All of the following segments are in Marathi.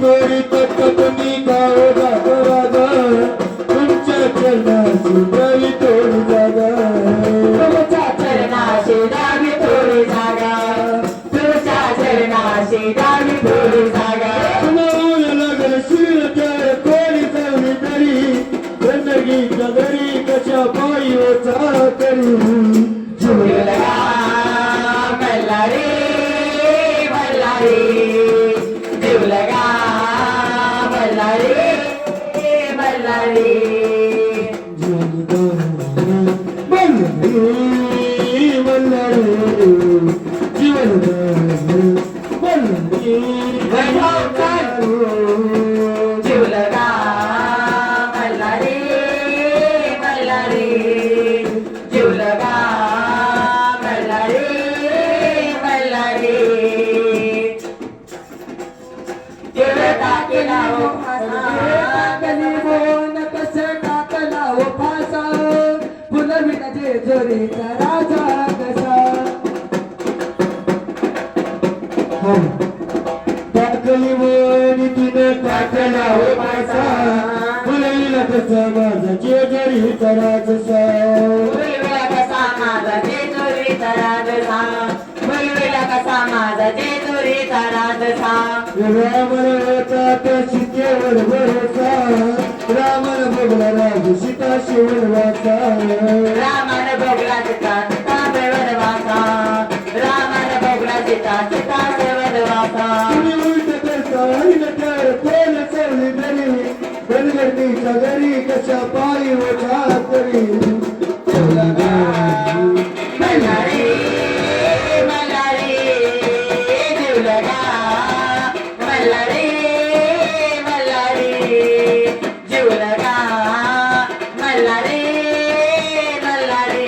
तोरी तटत मी गाव जातो राजा तुमच्या चरणाची द्यावी थोडी जागा तुमच्या चरणाशी द्यावी थोडी जागा तुमच्या चरणाशी द्यावी थोडी जागा मौल लागल शिर तर कोणी चालली तरी गंदगीच्या घरी कशा पायी होता तरी झुलगा मल्हारी मल्हारी झुलगा मल्हारी मल्हारी झुलगा मल्हारी मल्हारी झुलगा मल्हारी मल्हारी झुलगा केला हो गली बोन कस टाकला हो फासा फुलविना जे जोरीचा राजा कसा टाकली वणी तिने टाकला हो पासा फुलविला कसा माझा जेजरी तराजसा मुलवेला कसा माझा जेजुरीचा राजसा मुलवेला कसा माझा जेजुरीचा राजसा रामन होता त्या सीतेवर भरोसा रामन बघला राज सीता शिवण वाचा रामाने भोगला सीता सीता वनवासा रामाने भोगला सीता सीता वनवासा तुम्ही उलट करता हिन तर कोण चवली तरी गणगणीच्या घरी कशा पायी होता तरी मल्हारी मल्हारी झुलगा मल्हारी मल्हारी झुलगा मल्हारी मल्हारी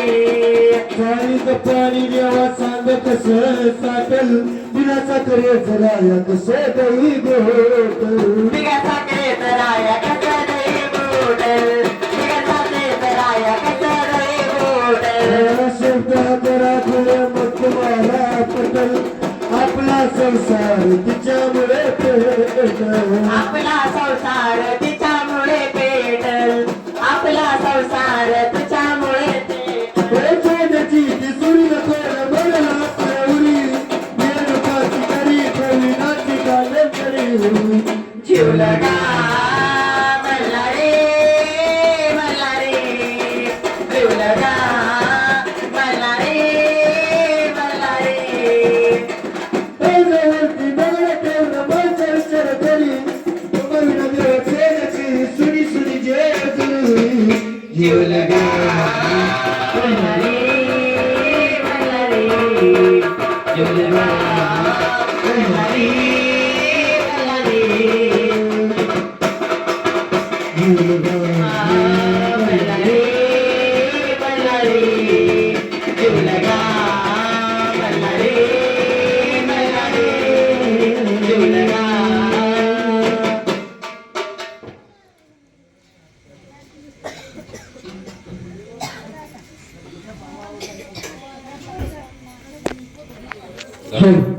पाणीचं पाणी देवा सांग कसं साठल दिनाचा करे जरा कसं दही गोटल बिगाचा केतराया कसा दही बोटल बिगाचा केतराया कसा दही बोटल शब्दात राखले मग तुम्हाला पटल आपला संसार तिच्यामुळे पेटल आपला संसार तिच्यामुळे पेटल आपला संसार तिच्यामुळे पेटल प्रेमाची ती सुरी नकोर बनला प्रौरी मेरुकाची करी कविनाची काले करी झुलगा मल्हारी मल्हारी झुलगा मल्हारी मल्हारी वरती बघा तेवढं माझा विचार करी कविना देवाची सुरी सुरी जे झुलगा मल्हारी मल्हारी झुलगा मल्हारी मल्हारी मल्हारी मल्हारी झुलगा मल्हारी मल्हारी झुलगा Hey.